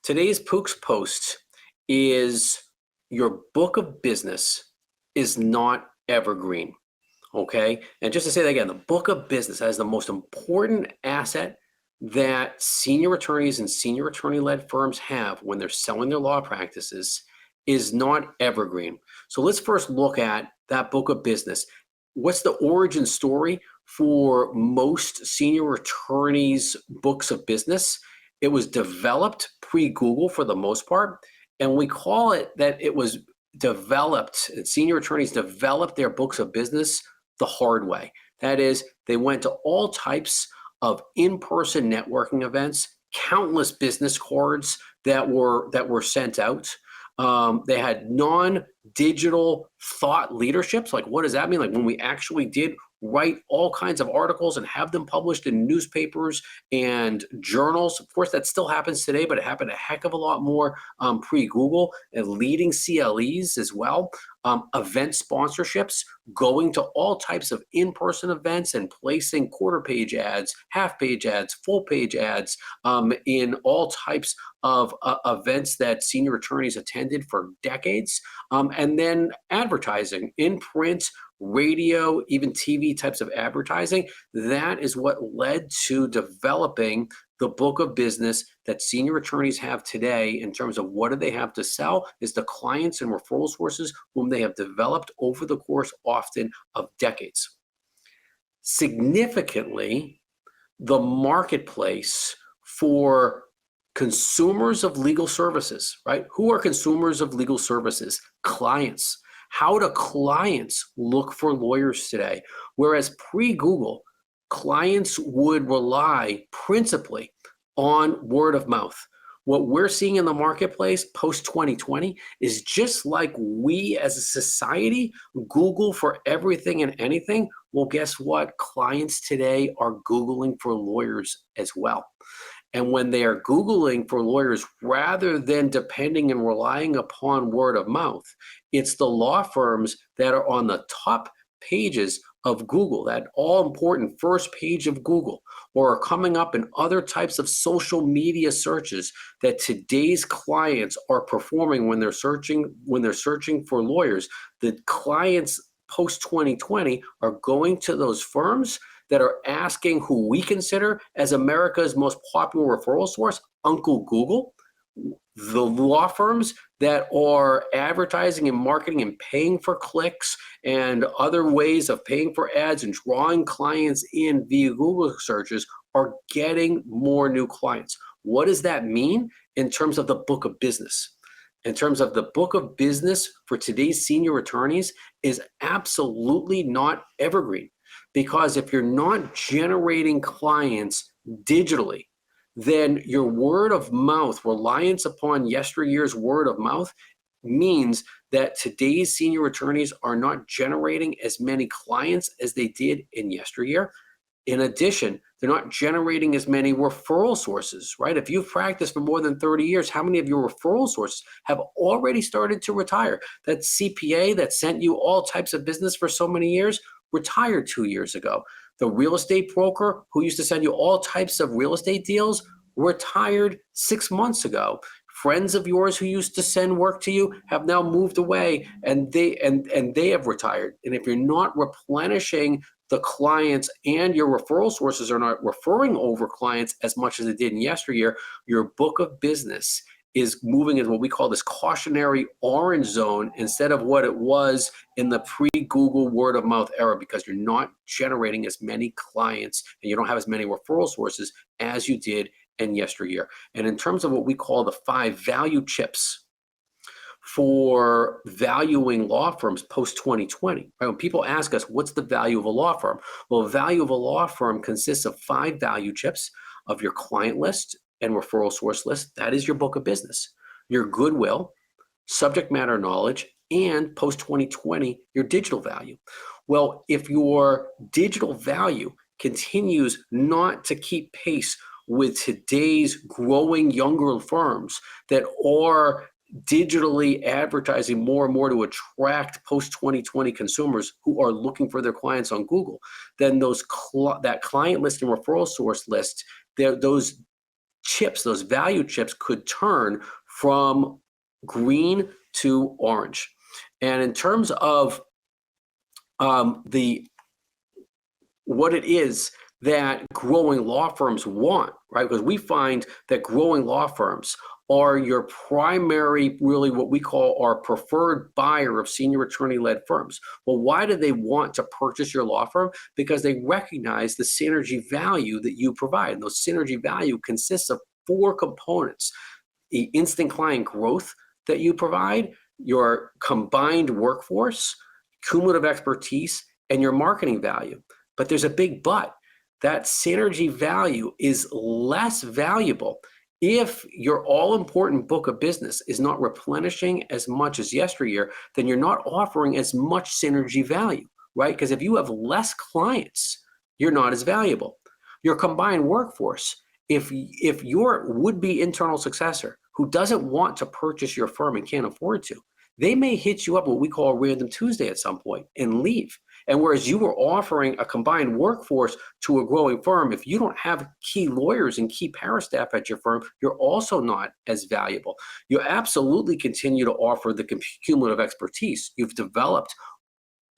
Today's Poock's post is your book of business is not evergreen. Okay. And just to say that again, the book of business is the most important asset that senior attorneys and senior attorney led firms have when they're selling their law practices is not evergreen. So let's first look at that book of business. What's the origin story for most senior attorneys' books of business? It was developed pre-Google for the most part, and we call it that it was developed, senior attorneys developed their books of business the hard way. That is, they went to all types of in-person networking events, countless business cards that were sent out. They had non-digital thought leaderships. Like, what does that mean? Like, when we actually did write all kinds of articles and have them published in newspapers and journals. Of course, that still happens today, but it happened a heck of a lot more pre-Google, and leading CLEs as well. Event sponsorships, going to all types of in-person events and placing quarter-page ads, half-page ads, full-page ads in all types of events that senior attorneys attended for decades. And then advertising in print, radio, even TV types of advertising. That is what led to developing the book of business that senior attorneys have today in terms of what do they have to sell is the clients and referral sources whom they have developed over the course often of decades. Significantly, the marketplace for consumers of legal services, right? Who are consumers of legal services? Clients. How do clients look for lawyers today? Whereas pre-Google, clients would rely principally on word of mouth. What we're seeing in the marketplace post-2020 is just like we as a society Google for everything and anything. Well, guess what? Clients today are Googling for lawyers as well. And when they are Googling for lawyers, rather than depending and relying upon word of mouth, it's the law firms that are on the top pages of Google, that all important first page of Google, or are coming up in other types of social media searches that today's clients are performing when they're searching for lawyers. The clients post 2020 are going to those firms that are asking who we consider as America's most popular referral source, Uncle Google. The law firms that are advertising and marketing and paying for clicks and other ways of paying for ads and drawing clients in via Google searches are getting more new clients. What does that mean in terms of the book of business? In terms of the book of business for today's senior attorneys is absolutely not evergreen. Because if you're not generating clients digitally, then your word of mouth, reliance upon yesteryear's word of mouth, means that today's senior attorneys are not generating as many clients as they did in yesteryear. In addition, they're not generating as many referral sources, right? If you've practiced for more than 30 years, how many of your referral sources have already started to retire? That CPA that sent you all types of business for so many years retired 2 years ago. The real estate broker who used to send you all types of real estate deals retired 6 months ago. Friends of yours who used to send work to you have now moved away and they have retired. And if you're not replenishing the clients and your referral sources are not referring over clients as much as it did in yesteryear, your book of business is moving in what we call this cautionary orange zone instead of what it was in the pre-Google word of mouth era, because you're not generating as many clients and you don't have as many referral sources as you did in yesteryear. And in terms of what we call the 5 value chips for valuing law firms post-2020, right? When people ask us, what's the value of a law firm? Well, the value of a law firm consists of 5 value chips of your client list and referral source list. That is your book of business. Your goodwill, subject matter knowledge, and post-2020, your digital value. Well, if your digital value continues not to keep pace with today's growing younger firms that are digitally advertising more and more to attract post-2020 consumers who are looking for their clients on Google, then that client list and referral source list, those chips, those value chips, could turn from green to orange. And in terms of what it is that growing law firms want, right? Because we find that growing law firms are your primary, really what we call our preferred buyer of senior attorney-led firms. Well, why do they want to purchase your law firm? Because they recognize the synergy value that you provide. And those synergy value consists of 4 components: the instant client growth that you provide, your combined workforce, cumulative expertise, and your marketing value. But there's a big but. That synergy value is less valuable if your all-important book of business is not replenishing as much as yesteryear. Then you're not offering as much synergy value, right? Because if you have less clients, you're not as valuable. Your combined workforce, if your would-be internal successor who doesn't want to purchase your firm and can't afford to, they may hit you up what we call a random Tuesday at some point and leave. And whereas you were offering a combined workforce to a growing firm, if you don't have key lawyers and key parastaff at your firm, you're also not as valuable. You absolutely continue to offer the cumulative expertise. You've developed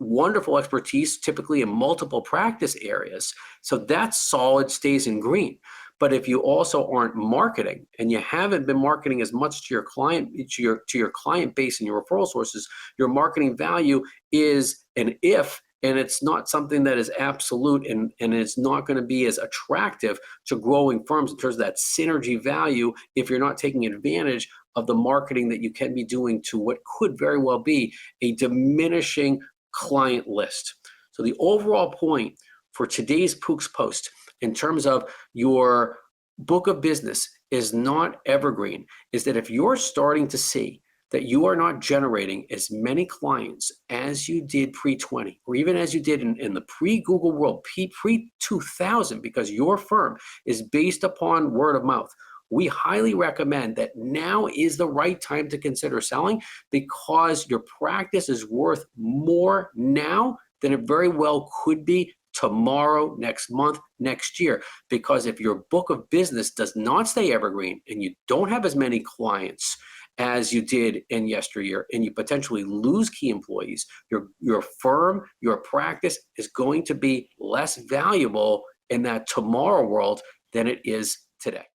wonderful expertise, typically in multiple practice areas. So that solid stays in green. But if you also aren't marketing and you haven't been marketing as much to your client, to your client base and your referral sources, your marketing value is an if, and it's not something that is absolute, and it's not going to be as attractive to growing firms in terms of that synergy value if you're not taking advantage of the marketing that you can be doing to what could very well be a diminishing client list. So the overall point for today's Poock's post in terms of your book of business is not evergreen, is that if you're starting to see that you are not generating as many clients as you did pre-20, or even as you did in the pre-Google world, pre-2000, because your firm is based upon word of mouth, we highly recommend that now is the right time to consider selling, because your practice is worth more now than it very well could be tomorrow, next month, next year. Because if your book of business does not stay evergreen and you don't have as many clients as you did in yesteryear, and you potentially lose key employees, your firm, your practice is going to be less valuable in that tomorrow world than it is today.